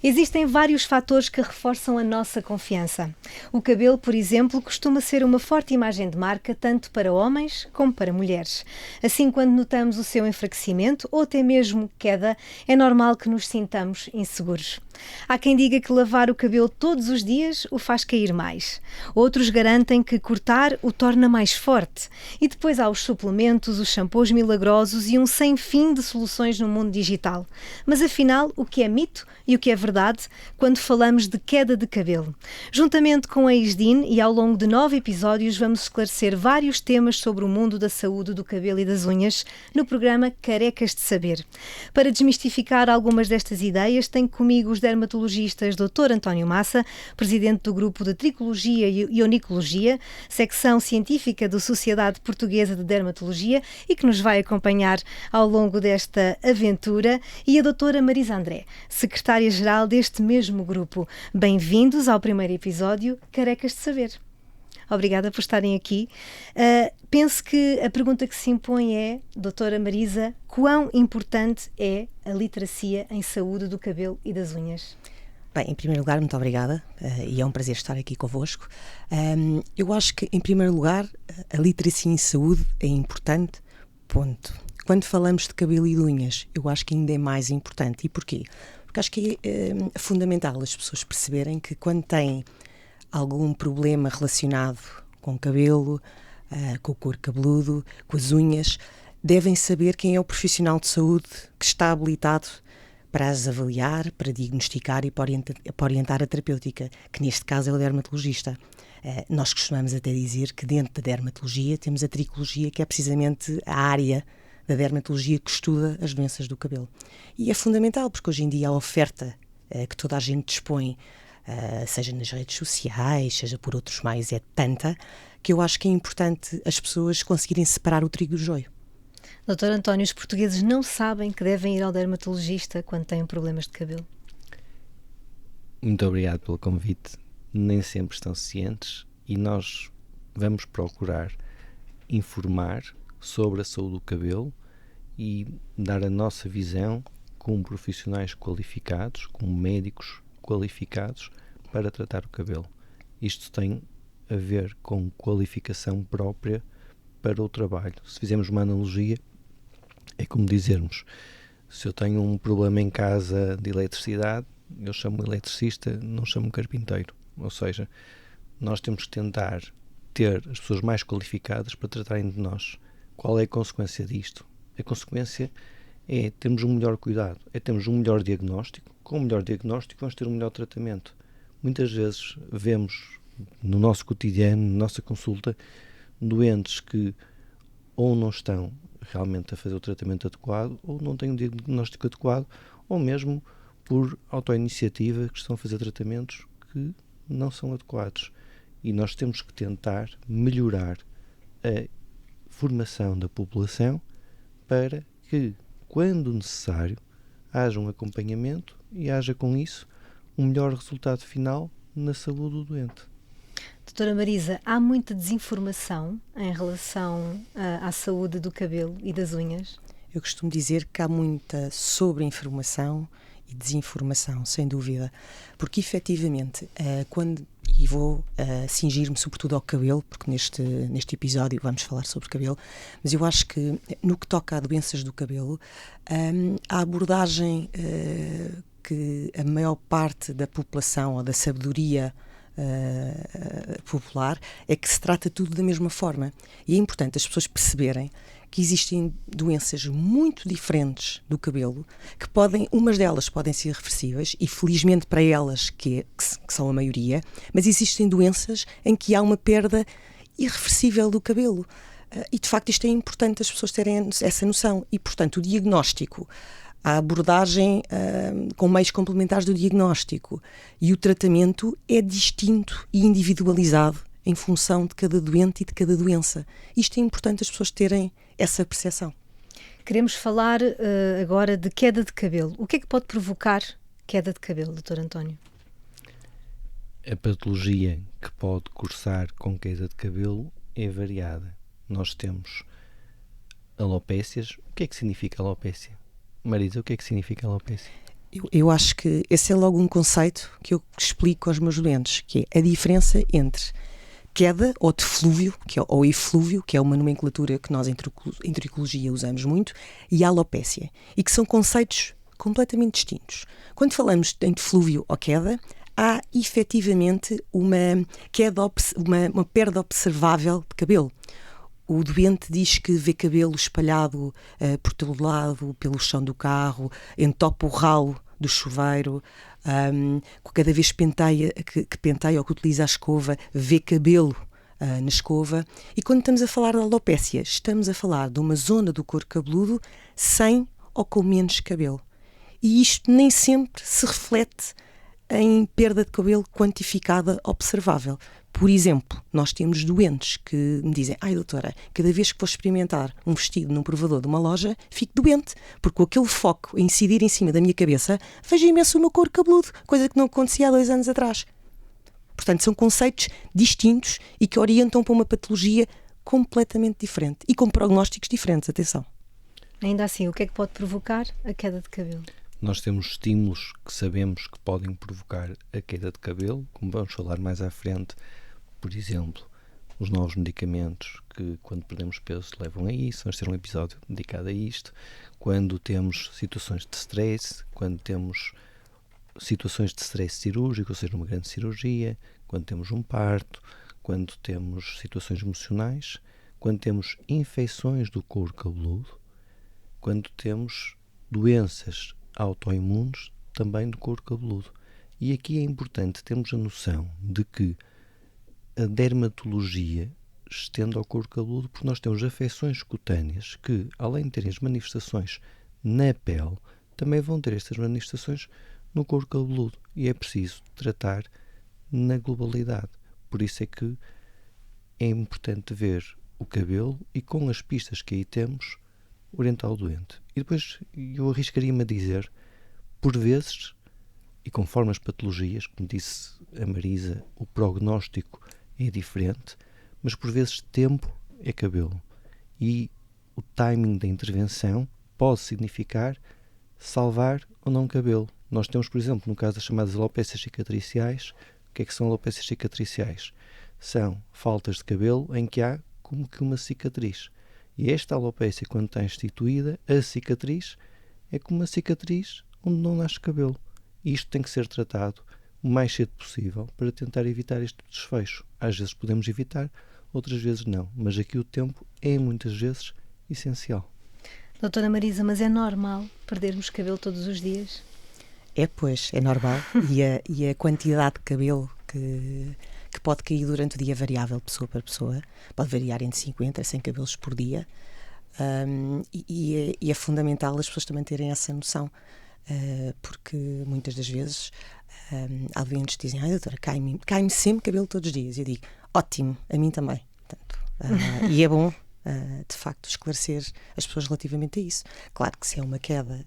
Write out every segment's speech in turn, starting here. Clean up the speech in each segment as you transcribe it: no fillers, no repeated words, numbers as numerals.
Existem vários fatores que reforçam a nossa confiança. O cabelo, por exemplo, costuma ser uma forte imagem de marca tanto para homens como para mulheres. Assim, quando notamos o seu enfraquecimento ou até mesmo queda, é normal que nos sintamos inseguros. Há quem diga que lavar o cabelo todos os dias o faz cair mais. Outros garantem que cortar o torna mais forte. E depois há os suplementos, os shampoos milagrosos e um sem fim de soluções no mundo digital. Mas afinal, o que é mito e o que é verdade quando falamos de queda de cabelo? Juntamente com a Isdin e ao longo de 9 episódios vamos esclarecer vários temas sobre o mundo da saúde do cabelo e das unhas no programa Carecas de Saber. Para desmistificar algumas destas ideias, tenho comigo os dermatologistas Dr. António Massa, presidente do grupo de Tricologia e Onicologia, secção científica da Sociedade Portuguesa de Dermatologia e que nos vai acompanhar ao longo desta aventura, e a doutora Marisa André, secretária-geral deste mesmo grupo. Bem-vindos ao primeiro episódio Carecas de Saber. Obrigada por estarem aqui. Penso que a pergunta que se impõe é, doutora Marisa, quão importante é a literacia em saúde do cabelo e das unhas? Bem, em primeiro lugar, muito obrigada e é um prazer estar aqui convosco. Eu acho que, em primeiro lugar, a literacia em saúde é importante, ponto. Quando falamos de cabelo e de unhas, eu acho que ainda é mais importante. E porquê? Porque acho que é fundamental as pessoas perceberem que quando têm algum problema relacionado com o cabelo, com o couro cabeludo, com as unhas, devem saber quem é o profissional de saúde que está habilitado para as avaliar, para diagnosticar e para orientar a terapêutica, que neste caso é o dermatologista. Nós costumamos até dizer que dentro da dermatologia temos a tricologia, que é precisamente a área da dermatologia que estuda as doenças do cabelo. E é fundamental, porque hoje em dia a oferta que toda a gente dispõe, seja nas redes sociais, seja por outros meios, é tanta que eu acho que é importante as pessoas conseguirem separar o trigo do joio. Doutor António, os portugueses não sabem que devem ir ao dermatologista quando têm problemas de cabelo? Muito obrigado pelo convite. Nem sempre estão cientes e nós vamos procurar informar sobre a saúde do cabelo e dar a nossa visão com profissionais qualificados, com médicos qualificados para tratar o cabelo. Isto tem a ver com qualificação própria para o trabalho. Se fizermos uma analogia, é como dizermos, se eu tenho um problema em casa de eletricidade, eu chamo eletricista, não chamo carpinteiro. Ou seja, nós temos que tentar ter as pessoas mais qualificadas para tratarem de nós. Qual é a consequência disto? A consequência é termos um melhor cuidado, é termos um melhor diagnóstico. Com um melhor diagnóstico vamos ter um melhor tratamento. Muitas vezes vemos no nosso cotidiano, na nossa consulta, doentes que ou não estão realmente a fazer o tratamento adequado, ou não têm um diagnóstico adequado, ou mesmo por autoiniciativa que estão a fazer tratamentos que não são adequados. E nós temos que tentar melhorar a formação da população para que, quando necessário, haja um acompanhamento e haja com isso um melhor resultado final na saúde do doente. Doutora Marisa, há muita desinformação em relação à saúde do cabelo e das unhas? Eu costumo dizer que há muita sobreinformação e desinformação, sem dúvida, porque efetivamente, e vou cingir-me sobretudo ao cabelo, porque neste episódio vamos falar sobre cabelo, mas eu acho que no que toca a doenças do cabelo, a abordagem que a maior parte da população ou da sabedoria popular é que se trata tudo da mesma forma. E é importante as pessoas perceberem que existem doenças muito diferentes do cabelo, que umas delas podem ser reversíveis, e felizmente para elas, que são a maioria, mas existem doenças em que há uma perda irreversível do cabelo. E de facto isto é importante as pessoas terem essa noção. E portanto o diagnóstico, a abordagem com meios complementares do diagnóstico e o tratamento é distinto e individualizado em função de cada doente e de cada doença. Isto é importante as pessoas terem essa percepção. Queremos falar agora de queda de cabelo. O que é que pode provocar queda de cabelo, Dr. António? A patologia que pode cursar com queda de cabelo é variada. Nós temos alopécias. O que é que significa alopécia? Marisa, o que é que significa alopécia? Eu acho que esse é logo um conceito que eu explico aos meus doentes, que é a diferença entre queda ou deflúvio, ou eflúvio, que é uma nomenclatura que nós em tricologia usamos muito, e alopécia, e que são conceitos completamente distintos. Quando falamos em deflúvio ou queda, há efetivamente uma perda observável de cabelo. O doente diz que vê cabelo espalhado por todo lado, pelo chão do carro, entopa o ralo do chuveiro, cada vez que penteia ou que utiliza a escova, vê cabelo na escova. E quando estamos a falar de alopécia, estamos a falar de uma zona do couro cabeludo sem ou com menos cabelo. E isto nem sempre se reflete em perda de cabelo quantificada observável. Por exemplo, nós temos doentes que me dizem: ai doutora, cada vez que vou experimentar um vestido num provador de uma loja, fico doente, porque com aquele foco a incidir em cima da minha cabeça, vejo imenso o meu couro cabeludo, coisa que não acontecia há 2 anos atrás. Portanto, são conceitos distintos e que orientam para uma patologia completamente diferente e com prognósticos diferentes, atenção. Ainda assim, o que é que pode provocar a queda de cabelo? Nós temos estímulos que sabemos que podem provocar a queda de cabelo, como vamos falar mais à frente. Por exemplo, os novos medicamentos que, quando perdemos peso, levam a isso. Vamos ter um episódio dedicado a isto. Quando temos situações de stress, quando temos situações de stress cirúrgico, ou seja, uma grande cirurgia, quando temos um parto, quando temos situações emocionais, quando temos infecções do couro cabeludo, quando temos doenças autoimunes também do couro cabeludo. E aqui é importante termos a noção de que a dermatologia estende ao couro cabeludo, porque nós temos afecções cutâneas que, além de terem as manifestações na pele, também vão ter estas manifestações no couro cabeludo, e é preciso tratar na globalidade. Por isso é que é importante ver o cabelo e, com as pistas que aí temos, orientar o doente. E depois eu arriscaria-me a dizer, por vezes, e conforme as patologias, como disse a Marisa, o prognóstico é diferente, mas por vezes tempo é cabelo. E o timing da intervenção pode significar salvar ou não cabelo. Nós temos, por exemplo, no caso das chamadas alopécias cicatriciais. O que é que são alopécias cicatriciais? São faltas de cabelo em que há como que uma cicatriz. E esta alopécia, quando está instituída, a cicatriz é como uma cicatriz onde não nasce cabelo. E isto tem que ser tratado o mais cedo possível para tentar evitar este desfecho. Às vezes podemos evitar, outras vezes não. Mas aqui o tempo é muitas vezes essencial. Doutora Marisa, mas é normal perdermos cabelo todos os dias? É, pois, é normal. E a quantidade de cabelo que pode cair durante o dia é variável, pessoa para pessoa. Pode variar entre 50 a 100 cabelos por dia. E é fundamental as pessoas também terem essa noção. Porque muitas das vezes há doentes que dizem: ai doutora, cai-me sempre cabelo todos os dias. E eu digo: ótimo, a mim também. Portanto, e é bom, de facto, esclarecer as pessoas relativamente a isso. Claro que se é uma queda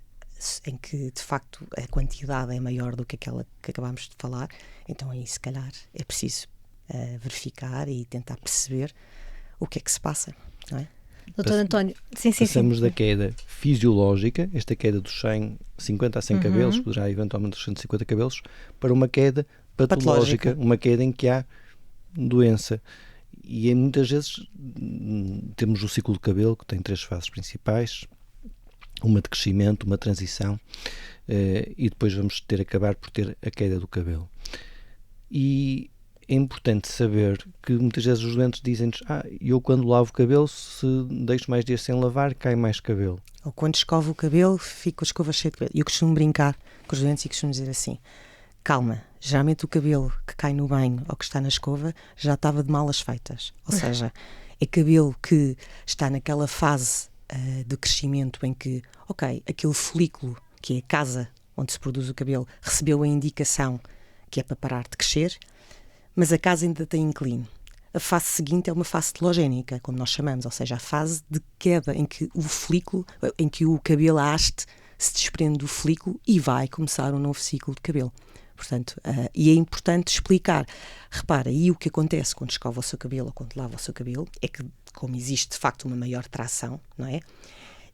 em que de facto a quantidade é maior do que aquela que acabámos de falar, então aí se calhar é preciso verificar e tentar perceber o que é que se passa, não é? Doutor António, sim. Passamos da queda fisiológica, esta queda dos 50 a 100 cabelos, poderá eventualmente dos 150 cabelos, para uma queda patológica, uma queda em que há doença. E muitas vezes temos o ciclo do cabelo, que tem 3 fases principais: uma de crescimento, uma transição, e depois vamos acabar por ter a queda do cabelo. E é importante saber que muitas vezes os doentes dizem-nos: eu quando lavo o cabelo, se deixo mais dias sem lavar, cai mais cabelo. Ou quando escovo o cabelo, fico com a escova cheia de cabelo. E eu costumo brincar com os doentes e costumo dizer assim: calma, geralmente o cabelo que cai no banho ou que está na escova já estava de malas feitas. Ou seja, é cabelo que está naquela fase de crescimento em que, ok, aquele folículo, que é a casa onde se produz o cabelo, recebeu a indicação que é para parar de crescer, mas a casa ainda tem inclínio. A fase seguinte é uma fase telogénica, como nós chamamos, ou seja, a fase de queda em que o folículo, em que o cabelo, a haste, se desprende do folículo e vai começar um novo ciclo de cabelo. Portanto, e é importante explicar. Repara, aí o que acontece quando escova o seu cabelo ou quando lava o seu cabelo é que, como existe de facto uma maior tração, não é?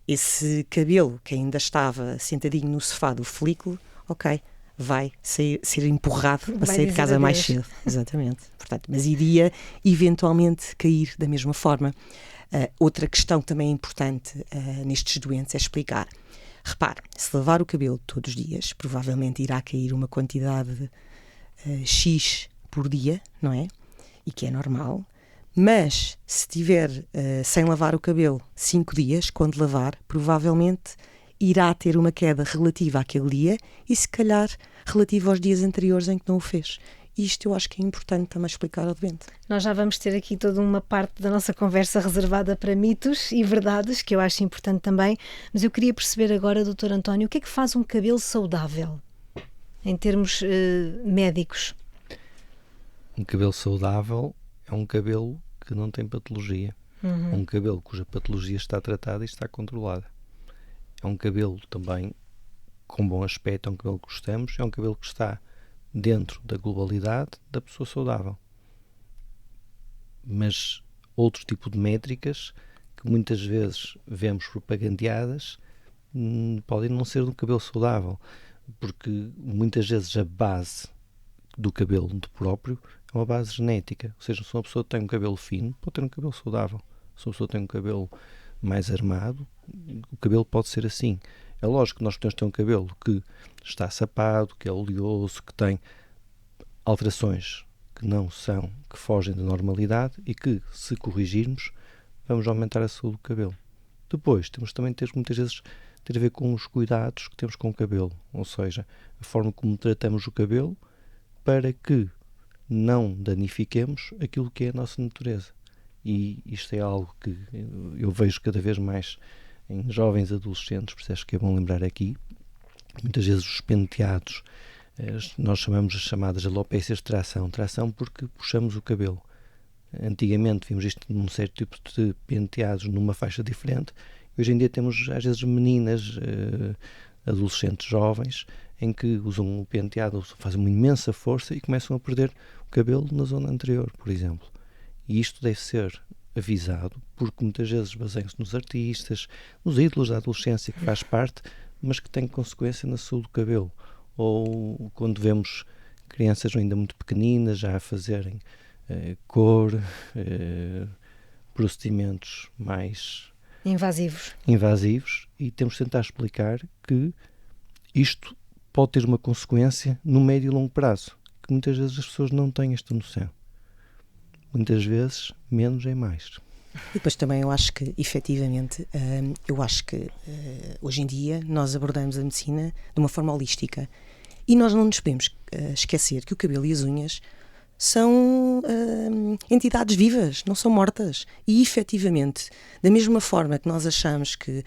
Esse cabelo que ainda estava sentadinho no sofá do folículo, ok, vai ser empurrado para Vai sair de dizer casa mais adeus. cedo. Exatamente. Portanto, mas iria eventualmente cair da mesma forma. Outra questão que também é importante nestes doentes é explicar. Repare, se lavar o cabelo todos os dias, provavelmente irá cair uma quantidade X por dia, não é? E que é normal. Mas se tiver sem lavar o cabelo 5 dias, quando lavar, provavelmente irá ter uma queda relativa àquele dia e se calhar relativa aos dias anteriores em que não o fez. Isto eu acho que é importante também explicar ao doente. Nós já vamos ter aqui toda uma parte da nossa conversa reservada para mitos e verdades, que eu acho importante também, mas eu queria perceber agora, Dr. António, o que é que faz um cabelo saudável, em termos médicos? Um cabelo saudável é um cabelo que não tem patologia. Um cabelo cuja patologia está tratada e está controlada. É um cabelo também com bom aspecto, é um cabelo que gostamos, é um cabelo que está dentro da globalidade da pessoa saudável. Mas outro tipo de métricas que muitas vezes vemos propagandeadas podem não ser do cabelo saudável, porque muitas vezes a base do cabelo do próprio é uma base genética. Ou seja, se uma pessoa tem um cabelo fino, pode ter um cabelo saudável. Se uma pessoa tem um cabelo mais armado, o cabelo pode ser assim. É lógico que nós podemos ter um cabelo que está sapado, que é oleoso, que tem alterações que fogem da normalidade e que, se corrigirmos, vamos aumentar a saúde do cabelo. Depois, temos também muitas vezes ter a ver com os cuidados que temos com o cabelo, ou seja, a forma como tratamos o cabelo para que não danifiquemos aquilo que é a nossa natureza. E isto é algo que eu vejo cada vez mais em jovens adolescentes, por isso acho que é bom lembrar aqui. Muitas vezes os penteados, nós chamamos as chamadas alopécias de tração. Tração porque puxamos o cabelo. Antigamente vimos isto num certo tipo de penteados numa faixa diferente. Hoje em dia temos às vezes meninas, adolescentes jovens, em que usam o penteado, fazem uma imensa força e começam a perder o cabelo na zona anterior, por exemplo. E isto deve ser avisado, porque muitas vezes baseiam-se nos artistas, nos ídolos da adolescência, que faz parte, mas que tem consequência na saúde do cabelo. Ou quando vemos crianças ainda muito pequeninas já a fazerem cor, procedimentos mais invasivos, e temos de tentar explicar que isto pode ter uma consequência no médio e longo prazo, que muitas vezes as pessoas não têm esta noção. Muitas vezes, menos é mais. E depois também eu acho que, efetivamente, hoje em dia nós abordamos a medicina de uma forma holística e nós não nos podemos esquecer que o cabelo e as unhas são entidades vivas, não são mortas. E, efetivamente, da mesma forma que nós achamos que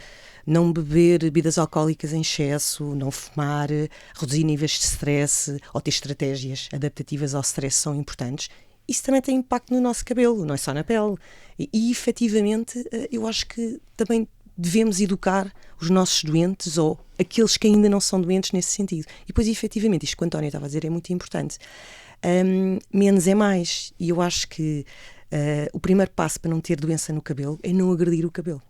não beber bebidas alcoólicas em excesso, não fumar, reduzir níveis de stress ou ter estratégias adaptativas ao stress são importantes, isso também tem impacto no nosso cabelo, não é só na pele. E efetivamente, eu acho que também devemos educar os nossos doentes ou aqueles que ainda não são doentes nesse sentido. E depois, efetivamente, isto que o António estava a dizer é muito importante. Menos é mais. E eu acho que o primeiro passo para não ter doença no cabelo é não agredir o cabelo.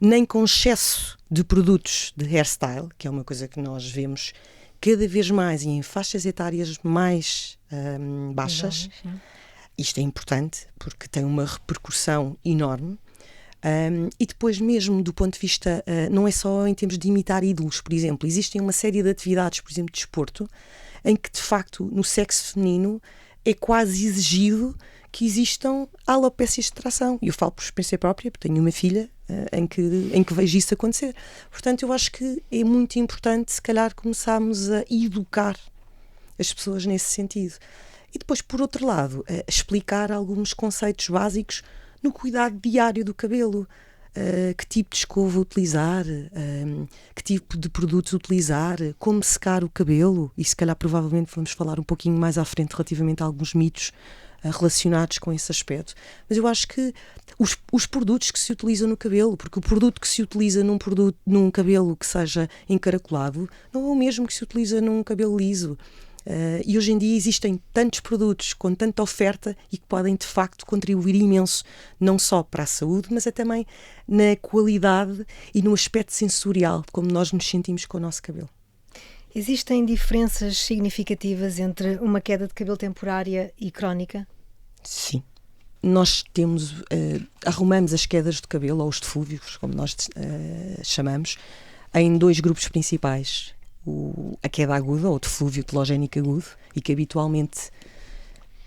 Nem com excesso de produtos de hairstyle, que é uma coisa que nós vemos cada vez mais e em faixas etárias mais baixas. Isto é importante porque tem uma repercussão enorme. E depois mesmo do ponto de vista, não é só em termos de imitar ídolos, por exemplo, existem uma série de atividades, por exemplo, de desporto, em que de facto no sexo feminino é quase exigido que existam alopécias de tração. E eu falo por experiência própria, porque tenho uma filha em que vejo isso acontecer. Portanto, eu acho que é muito importante, se calhar, começarmos a educar as pessoas nesse sentido. E depois, por outro lado, explicar alguns conceitos básicos no cuidado diário do cabelo. Que tipo de escova utilizar, que tipo de produtos utilizar, como secar o cabelo, e se calhar provavelmente vamos falar um pouquinho mais à frente relativamente a alguns mitos relacionados com esse aspecto. Mas eu acho que os produtos que se utilizam no cabelo, porque o produto que se utiliza num cabelo que seja encaracolado não é o mesmo que se utiliza num cabelo liso. E hoje em dia existem tantos produtos com tanta oferta e que podem de facto contribuir imenso, não só para a saúde, mas também na qualidade e no aspecto sensorial, como nós nos sentimos com o nosso cabelo. Existem diferenças significativas entre uma queda de cabelo temporária e crónica? Sim. Nós arrumamos as quedas de cabelo, ou os deflúvios, como nós chamamos, em 2 grupos principais. A queda aguda, ou deflúvio telogénico agudo, e que habitualmente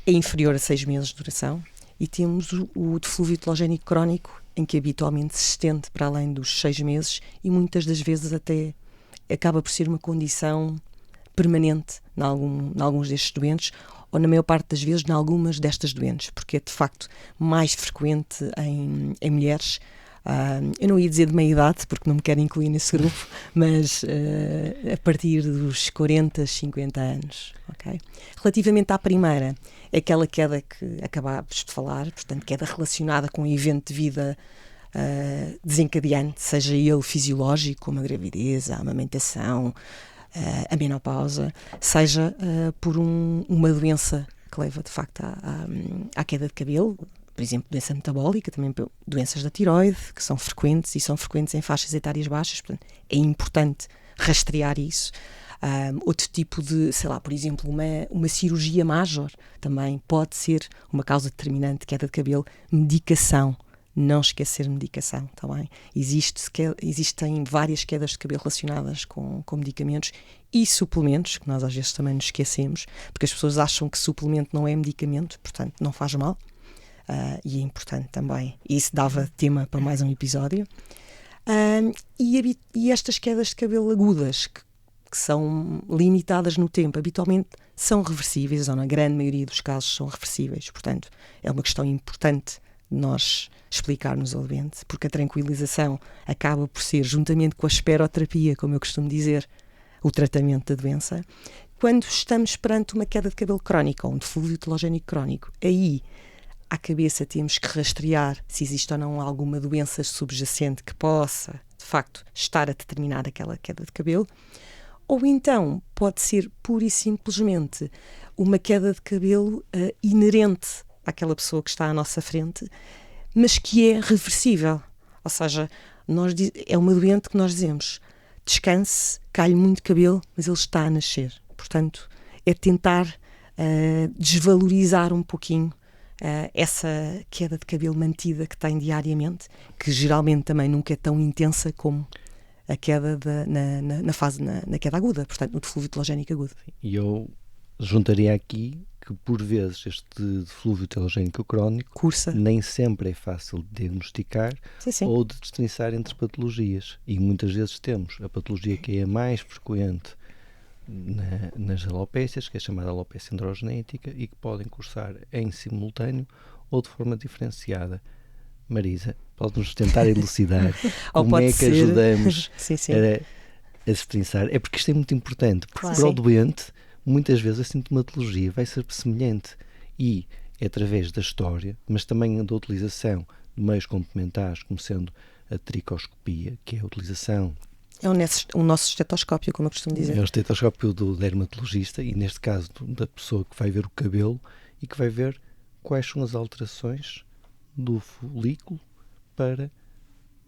é inferior a 6 meses de duração, e temos o deflúvio telogénico crónico, em que habitualmente se estende para além dos 6 meses e muitas das vezes até acaba por ser uma condição permanente em alguns destes doentes, ou na maior parte das vezes em algumas destas doentes, porque é de facto mais frequente em mulheres. Eu não ia dizer de meia idade, porque não me quero incluir nesse grupo, mas a partir dos 40, 50 anos. Okay? Relativamente à primeira, é aquela queda que acabámos de falar, portanto, queda relacionada com um evento de vida desencadeante, seja ele fisiológico, como a gravidez, a amamentação, a menopausa, seja por uma doença que leva de facto à queda de cabelo. Por exemplo, doença metabólica, também doenças da tiroide, que são frequentes e são frequentes em faixas etárias baixas, portanto, é importante rastrear isso. Outro tipo de, sei lá, por exemplo, uma cirurgia major também pode ser uma causa determinante de queda de cabelo. Medicação, não esquecer medicação também. Existem várias quedas de cabelo relacionadas com medicamentos e suplementos, que nós às vezes também nos esquecemos, porque as pessoas acham que suplemento não é medicamento, portanto não faz mal. E é importante também. Isso dava tema para mais um episódio. E estas quedas de cabelo agudas, que são limitadas no tempo, habitualmente são reversíveis, ou na grande maioria dos casos são reversíveis. Portanto, é uma questão importante de nós explicarmos ao doente, porque a tranquilização acaba por ser, juntamente com a esperoterapia, como eu costumo dizer, o tratamento da doença. Quando estamos perante uma queda de cabelo crónica, ou um deflúvio telogénico crónico, aí à cabeça temos que rastrear se existe ou não alguma doença subjacente que possa, de facto, estar a determinar aquela queda de cabelo, ou então pode ser pura e simplesmente uma queda de cabelo inerente àquela pessoa que está à nossa frente, mas que é reversível. Ou seja, é uma doente que nós dizemos, descanse, cai-lhe muito cabelo, mas ele está a nascer. Portanto, é tentar desvalorizar um pouquinho essa queda de cabelo mantida que tem diariamente, que geralmente também nunca é tão intensa como a queda na queda aguda, portanto, no deflúvio telogénico agudo. E eu juntaria aqui que, por vezes, este deflúvio telogénico crónico nem sempre é fácil de diagnosticar ou de distinguir entre patologias. E muitas vezes temos a patologia que é a mais frequente nas alopécias, que é chamada alopécia androgenética, e que podem cursar em simultâneo ou de forma diferenciada. Marisa, pode-nos tentar elucidar como é que ajudamos a distinguir? É porque isto é muito importante, porque para o doente, muitas vezes a sintomatologia vai ser semelhante e é através da história, mas também da utilização de meios complementares, como sendo a tricoscopia, que é a utilização. É o nosso estetoscópio, como eu costumo dizer. É o estetoscópio do dermatologista e, neste caso, da pessoa que vai ver o cabelo e que vai ver quais são as alterações do folículo para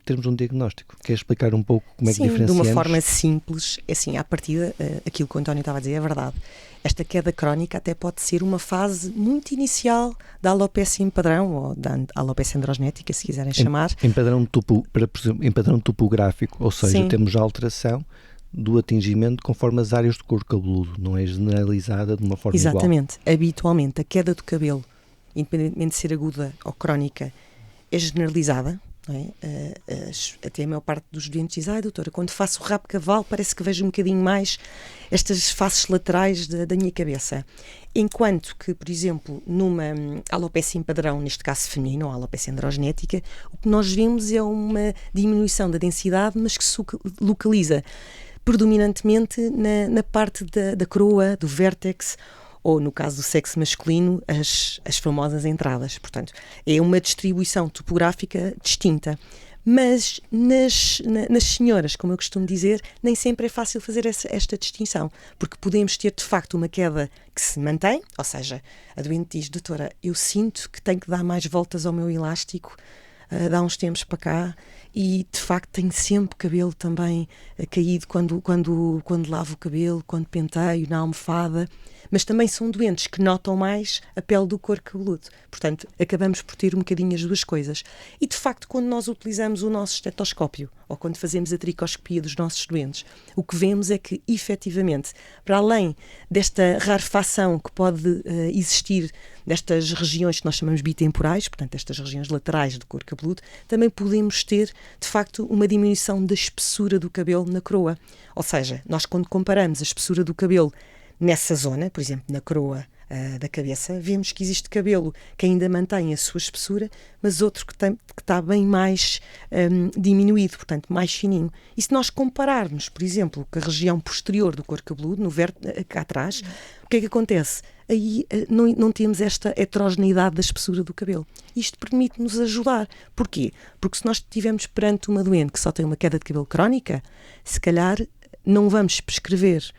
termos um diagnóstico. Quer explicar um pouco como é que diferenciamos? De uma forma simples, assim, à partida, aquilo que o António estava a dizer é verdade. Esta queda crónica até pode ser uma fase muito inicial da alopécia em padrão, ou da alopécia androgenética, se quiserem chamar. Em padrão topográfico, ou seja, temos a alteração do atingimento conforme as áreas do couro cabeludo, não é generalizada de uma forma igual. Exatamente. Habitualmente, a queda do cabelo, independentemente de ser aguda ou crónica, é generalizada. Não é? Até a maior parte dos doentes diz: doutora, quando faço o rabo de cavalo parece que vejo um bocadinho mais estas faces laterais da minha cabeça. Enquanto que, por exemplo, numa alopécia em padrão, neste caso feminino, ou alopécia androgenética, o que nós vemos é uma diminuição da densidade, mas que se localiza predominantemente na parte da coroa, do vértex, ou, no caso do sexo masculino, as famosas entradas. Portanto, é uma distribuição topográfica distinta. Mas nas senhoras, como eu costumo dizer, nem sempre é fácil fazer esta distinção, porque podemos ter, de facto, uma queda que se mantém, ou seja, a doente diz: doutora, eu sinto que tenho que dar mais voltas ao meu elástico, de há uns tempos para cá, e de facto tenho sempre cabelo também caído quando lavo o cabelo, quando penteio, na almofada, mas também são doentes que notam mais a pele do couro cabeludo. Portanto, acabamos por ter um bocadinho as duas coisas. E de facto, quando nós utilizamos o nosso estetoscópio, ou quando fazemos a tricoscopia dos nossos doentes, o que vemos é que, efetivamente, para além desta rarefação que pode existir nestas regiões que nós chamamos bitemporais, portanto, estas regiões laterais do couro cabeludo, também podemos ter, de facto, uma diminuição da espessura do cabelo na coroa. Ou seja, nós quando comparamos a espessura do cabelo nessa zona, por exemplo, na coroa da cabeça, vemos que existe cabelo que ainda mantém a sua espessura, mas outro que está bem mais diminuído, portanto, mais fininho. E se nós compararmos, por exemplo, com a região posterior do couro cabeludo, cá atrás, o que é que acontece? Aí não temos esta heterogeneidade da espessura do cabelo. Isto permite-nos ajudar. Porquê? Porque se nós estivermos perante uma doente que só tem uma queda de cabelo crónica, se calhar não vamos prescrever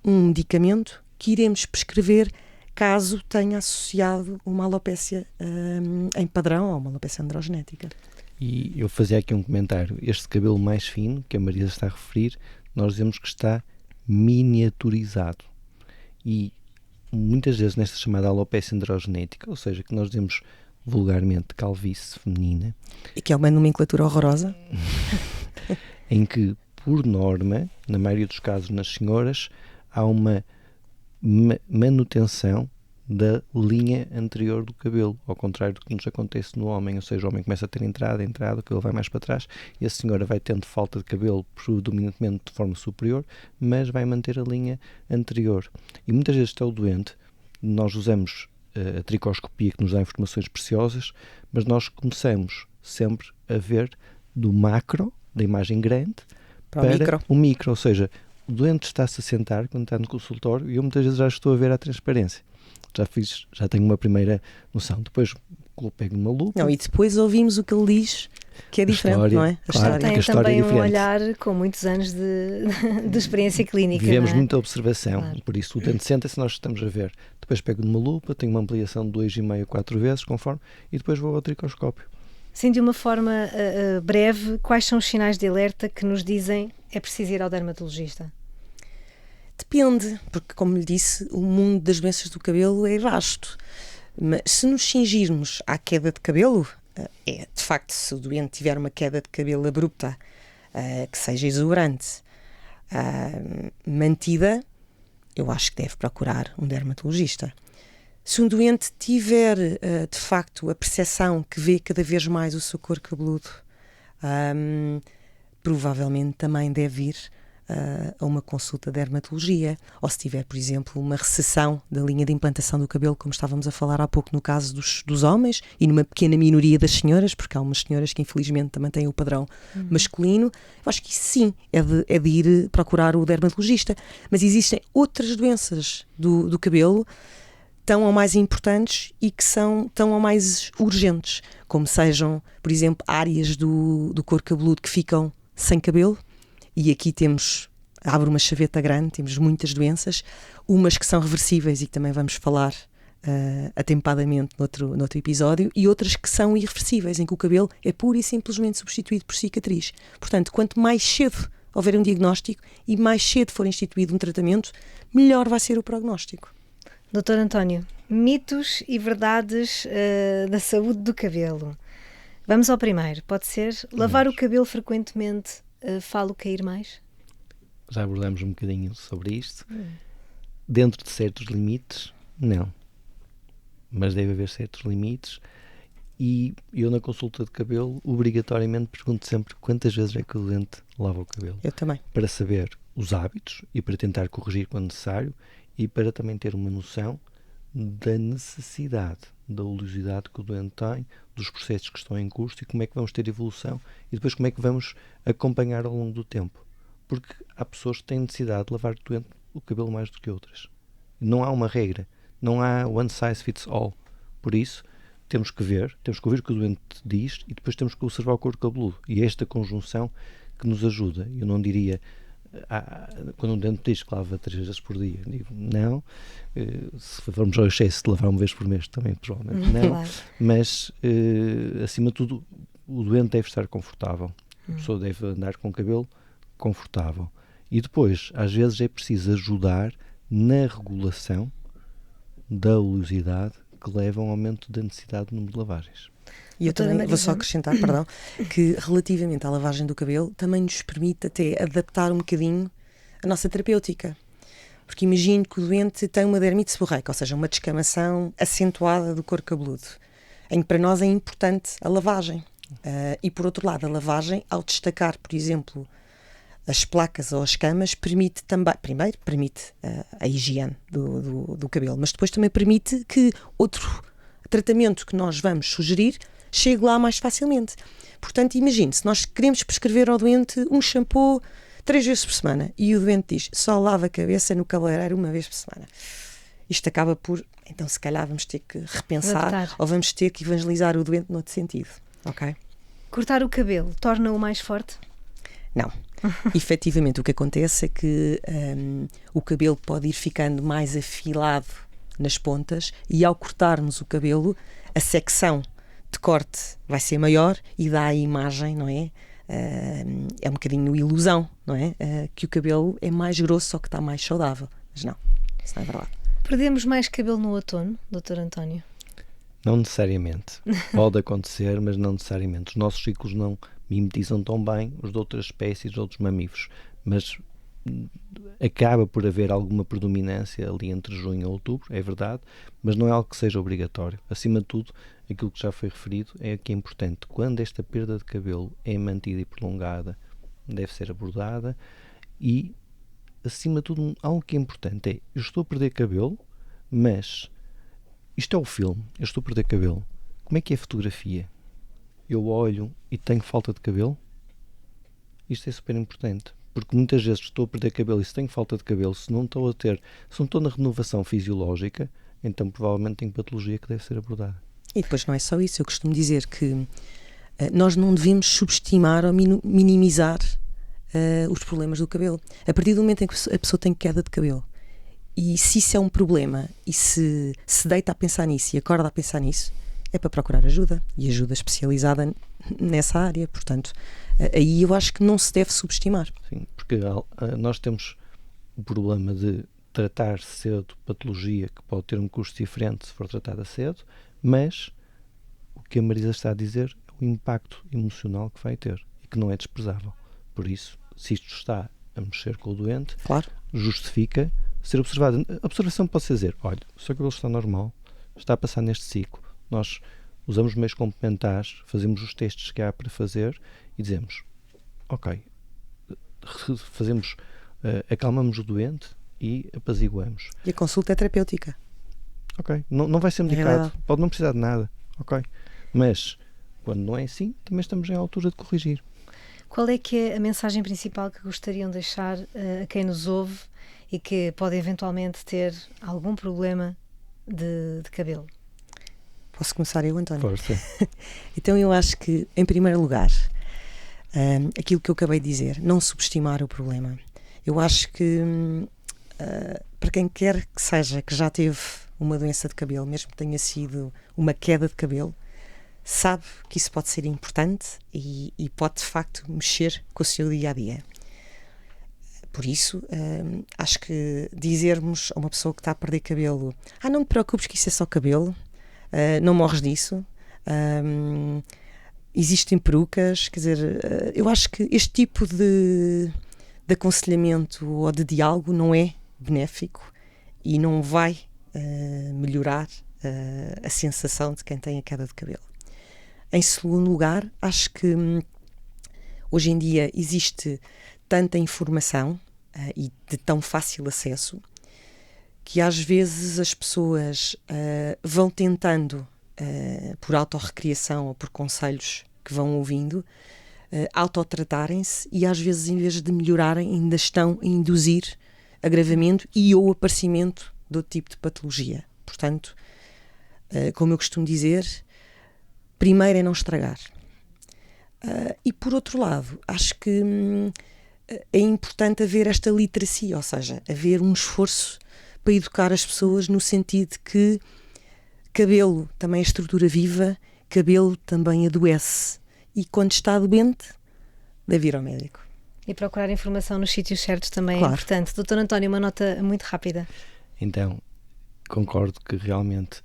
um medicamento que iremos prescrever caso tenha associado uma alopécia em padrão ou uma alopécia androgenética. E eu fazia aqui um comentário. Este cabelo mais fino, que a Marisa está a referir, nós dizemos que está miniaturizado. E muitas vezes nesta chamada alopécia androgenética, ou seja, que nós dizemos vulgarmente calvície feminina. E que é uma nomenclatura horrorosa. Em que, por norma, na maioria dos casos nas senhoras, há uma manutenção da linha anterior do cabelo, ao contrário do que nos acontece no homem, ou seja, o homem começa a ter entrada, o cabelo vai mais para trás e a senhora vai tendo falta de cabelo predominantemente de forma superior, mas vai manter a linha anterior. E muitas vezes está o doente, nós usamos a tricoscopia que nos dá informações preciosas, mas nós começamos sempre a ver do macro, da imagem grande, para o micro, ou seja, o doente está-se a sentar quando está no consultório e eu muitas vezes já estou a ver a transparência. Já tenho uma primeira noção. Depois pego uma lupa. Não, e depois ouvimos o que ele diz, que é diferente, história, não é? Claro, tem também um olhar com muitos anos de experiência clínica. Vivemos não é? muita observação, Claro. Por isso o doente senta-se, nós estamos a ver. Depois pego numa lupa, tenho uma ampliação de 2,5 a 4 vezes, conforme, e depois vou ao tricoscópio. Sim, de uma forma breve, quais são os sinais de alerta que nos dizem é preciso ir ao dermatologista? Depende, porque, como lhe disse, o mundo das doenças do cabelo é vasto. Mas se nos cingirmos à queda de cabelo, de facto, se o doente tiver uma queda de cabelo abrupta, que seja exuberante, mantida, eu acho que deve procurar um dermatologista. Se um doente tiver, de facto, a percepção que vê cada vez mais o seu couro cabeludo, provavelmente também deve ir a uma consulta de dermatologia, ou se tiver, por exemplo, uma recessão da linha de implantação do cabelo, como estávamos a falar há pouco no caso dos homens, e numa pequena minoria das senhoras, porque há umas senhoras que infelizmente também têm o padrão masculino, eu acho que isso sim é de ir procurar o dermatologista. Mas existem outras doenças do cabelo tão ou mais importantes e que são tão ou mais urgentes, como sejam, por exemplo, áreas do couro cabeludo que ficam sem cabelo. E aqui abre uma chaveta grande, temos muitas doenças, umas que são reversíveis e que também vamos falar atempadamente noutro episódio, e outras que são irreversíveis, em que o cabelo é pura e simplesmente substituído por cicatriz. Portanto, quanto mais cedo houver um diagnóstico e mais cedo for instituído um tratamento, melhor vai ser o prognóstico. Dr. António, mitos e verdades da saúde do cabelo. Vamos ao primeiro, pode ser? Lavar o cabelo frequentemente falo cair mais? Já abordamos um bocadinho sobre isto. Dentro de certos limites, não. Mas deve haver certos limites e eu na consulta de cabelo obrigatoriamente pergunto sempre quantas vezes é que o doente lava o cabelo. Eu também. Para saber os hábitos e para tentar corrigir quando necessário e para também ter uma noção da necessidade, da oleosidade que o doente tem, dos processos que estão em curso e como é que vamos ter evolução e depois como é que vamos acompanhar ao longo do tempo. Porque há pessoas que têm necessidade de lavar o cabelo mais do que outras. Não há uma regra, não há one size fits all. Por isso, temos que ouvir o que o doente diz e depois temos que observar o couro cabeludo. E é esta conjunção que nos ajuda. Eu não diria, quando um doente diz que lava 3 vezes por dia, digo, não. Se formos ao excesso de lavar uma vez por mês, também provavelmente não. Claro. Mas, acima de tudo, o doente deve estar confortável. A pessoa deve andar com o cabelo confortável. E depois, às vezes, é preciso ajudar na regulação da oleosidade que leva a um aumento da necessidade de número de lavagens. E eu também vou só acrescentar, perdão, que relativamente à lavagem do cabelo também nos permite até adaptar um bocadinho a nossa terapêutica. Porque imagino que o doente tem uma dermite seborreica, ou seja, uma descamação acentuada do couro cabeludo, em que para nós é importante a lavagem. E por outro lado, a lavagem, ao destacar, por exemplo, as placas ou as camas, permite também, primeiro, permite a higiene do cabelo, mas depois também permite que outro tratamento que nós vamos sugerir chegue lá mais facilmente. Portanto, imagine, se nós queremos prescrever ao doente um shampoo 3 vezes por semana e o doente diz só lava a cabeça no cabeleireiro 1 vez por semana, isto acaba por, então se calhar vamos ter que repensar adaptar. Ou vamos ter que evangelizar o doente noutro sentido, ok? Cortar o cabelo torna-o mais forte? Não. Efetivamente o que acontece é que o cabelo pode ir ficando mais afilado nas pontas e ao cortarmos o cabelo a secção de corte vai ser maior e dá a imagem, não é? É um bocadinho ilusão, não é? Que o cabelo é mais grosso, só que está mais saudável. Mas não, isso não é verdade. Perdemos mais cabelo no outono, Dr. António? Não necessariamente. Pode acontecer, mas não necessariamente. Os nossos ciclos não mimetizam tão bem os de outras espécies, de outros mamíferos, mas acaba por haver alguma predominância ali entre junho e outubro, é verdade, mas não é algo que seja obrigatório. Acima de tudo, aquilo que já foi referido é que é importante, quando esta perda de cabelo é mantida e prolongada, deve ser abordada e, acima de tudo, algo que é importante é, eu estou a perder cabelo, mas isto é o filme, eu estou a perder cabelo, como é que é a fotografia? Eu olho e tenho falta de cabelo? Isto é super importante, porque muitas vezes estou a perder cabelo e se tenho falta de cabelo, se não estou na renovação fisiológica, então provavelmente tenho patologia que deve ser abordada. E depois não é só isso, eu costumo dizer que nós não devemos subestimar ou minimizar os problemas do cabelo. A partir do momento em que a pessoa tem queda de cabelo, e se isso é um problema, e se deita a pensar nisso e acorda a pensar nisso, é para procurar ajuda, e ajuda especializada nessa área. Portanto, aí eu acho que não se deve subestimar. Sim, porque nós temos o problema de tratar cedo patologia que pode ter um custo diferente se for tratada cedo, mas o que a Marisa está a dizer é o impacto emocional que vai ter e que não é desprezável. Por isso, se isto está a mexer com o doente, claro, justifica ser observado. A observação pode ser dizer, olha, o seu cabelo está normal, está a passar neste ciclo, nós usamos meios complementares, fazemos os testes que há para fazer e dizemos, ok, acalmamos o doente e apaziguamos. E a consulta é terapêutica. Ok, não vai ser medicado, pode não precisar de nada, ok, mas quando não é assim, também estamos em altura de corrigir. Qual é que é a mensagem principal que gostariam de deixar a quem nos ouve e que pode eventualmente ter algum problema de cabelo? Posso começar eu, António? Força. Então eu acho que, em primeiro lugar, aquilo que eu acabei de dizer, não subestimar o problema. Eu acho que para quem quer que seja, que já teve uma doença de cabelo, mesmo que tenha sido uma queda de cabelo, sabe que isso pode ser importante e pode de facto mexer com o seu dia-a-dia. Por isso, acho que dizermos a uma pessoa que está a perder cabelo, não te preocupes que isso é só cabelo, não morres disso, existem perucas, quer dizer, eu acho que este tipo de aconselhamento ou de diálogo não é benéfico e não vai melhorar a sensação de quem tem a queda de cabelo. Em segundo lugar, acho que hoje em dia existe tanta informação e de tão fácil acesso que às vezes as pessoas vão tentando, por autorrecriação ou por conselhos que vão ouvindo, autotratarem-se e às vezes em vez de melhorarem ainda estão a induzir agravamento e ou aparecimento de outro tipo de patologia. Portanto, como eu costumo dizer, primeiro é não estragar. E por outro lado, acho que é importante haver esta literacia, ou seja, haver um esforço para educar as pessoas no sentido de que cabelo também é estrutura viva, cabelo também adoece e quando está doente, deve ir ao médico. E procurar informação nos sítios certos também Claro. é importante. Doutor António, uma nota muito rápida. Então, concordo que realmente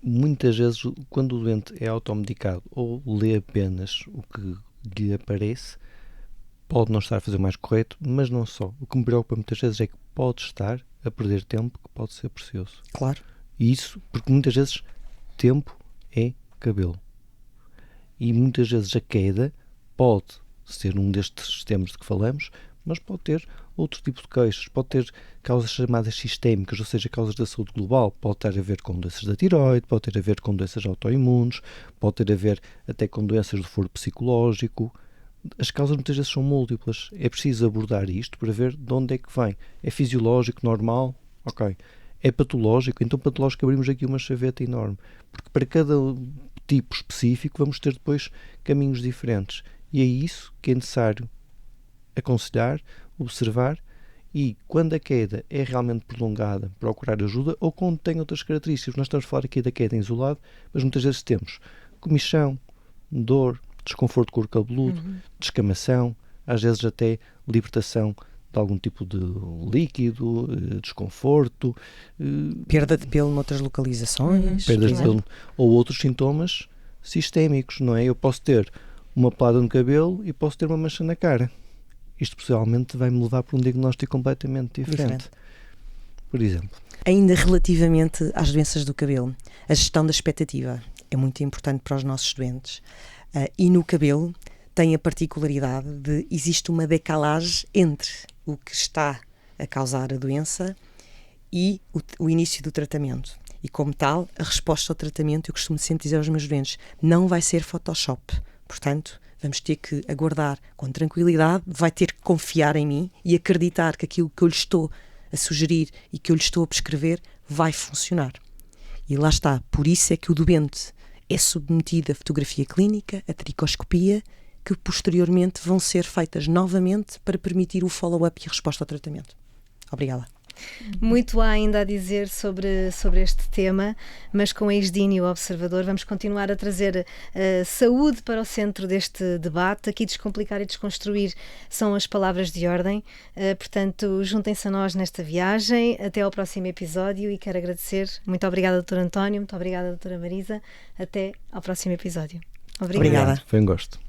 muitas vezes quando o doente é automedicado ou lê apenas o que lhe aparece, pode não estar a fazer o mais correto, mas não só. O que me preocupa muitas vezes é que pode estar a perder tempo que pode ser precioso. Claro. E isso, porque muitas vezes tempo é cabelo. E muitas vezes a queda pode ser um destes sistemas de que falamos, mas pode ter outro tipo de queixas, pode ter causas chamadas sistémicas, ou seja, causas da saúde global, pode ter a ver com doenças da tiroide, pode ter a ver com doenças autoimunes, pode ter a ver até com doenças do foro psicológico. As causas muitas vezes são múltiplas, é preciso abordar isto para ver de onde é que vem. É fisiológico, normal? Ok. É patológico? Então patológico abrimos aqui uma chaveta enorme, porque para cada tipo específico vamos ter depois caminhos diferentes, e é isso que é necessário aconselhar, observar, e quando a queda é realmente prolongada, procurar ajuda, ou quando tem outras características. Nós estamos a falar aqui da queda em isolado, mas muitas vezes temos comichão, dor, desconforto com o couro cabeludo, descamação, às vezes até libertação de algum tipo de líquido, desconforto, Perda de pelo noutras localizações. perdas de pelo, ou outros sintomas sistémicos, não é? Eu posso ter uma pelada no cabelo e posso ter uma mancha na cara. Isto possivelmente vai-me levar para um diagnóstico completamente diferente. Por exemplo. Ainda relativamente às doenças do cabelo, a gestão da expectativa é muito importante para os nossos doentes. E no cabelo tem a particularidade de existe uma decalagem entre o que está a causar a doença e o início do tratamento. E como tal, a resposta ao tratamento, eu costumo sempre dizer aos meus doentes, não vai ser Photoshop. Portanto, vamos ter que aguardar com tranquilidade, vai ter que confiar em mim e acreditar que aquilo que eu lhe estou a sugerir e que eu lhe estou a prescrever vai funcionar. E lá está, por isso é que o doente é submetido a fotografia clínica, a tricoscopia, que posteriormente vão ser feitas novamente para permitir o follow-up e a resposta ao tratamento. Obrigada. Muito há ainda a dizer sobre este tema, mas com a Isdin e o Observador vamos continuar a trazer saúde para o centro deste debate. Aqui descomplicar e desconstruir são as palavras de ordem, portanto juntem-se a nós nesta viagem. Até ao próximo episódio e quero agradecer. Muito obrigada, Dr. António, muito obrigada, Dra. Marisa. Até ao próximo episódio. Obrigada. Obrigada. Foi um gosto.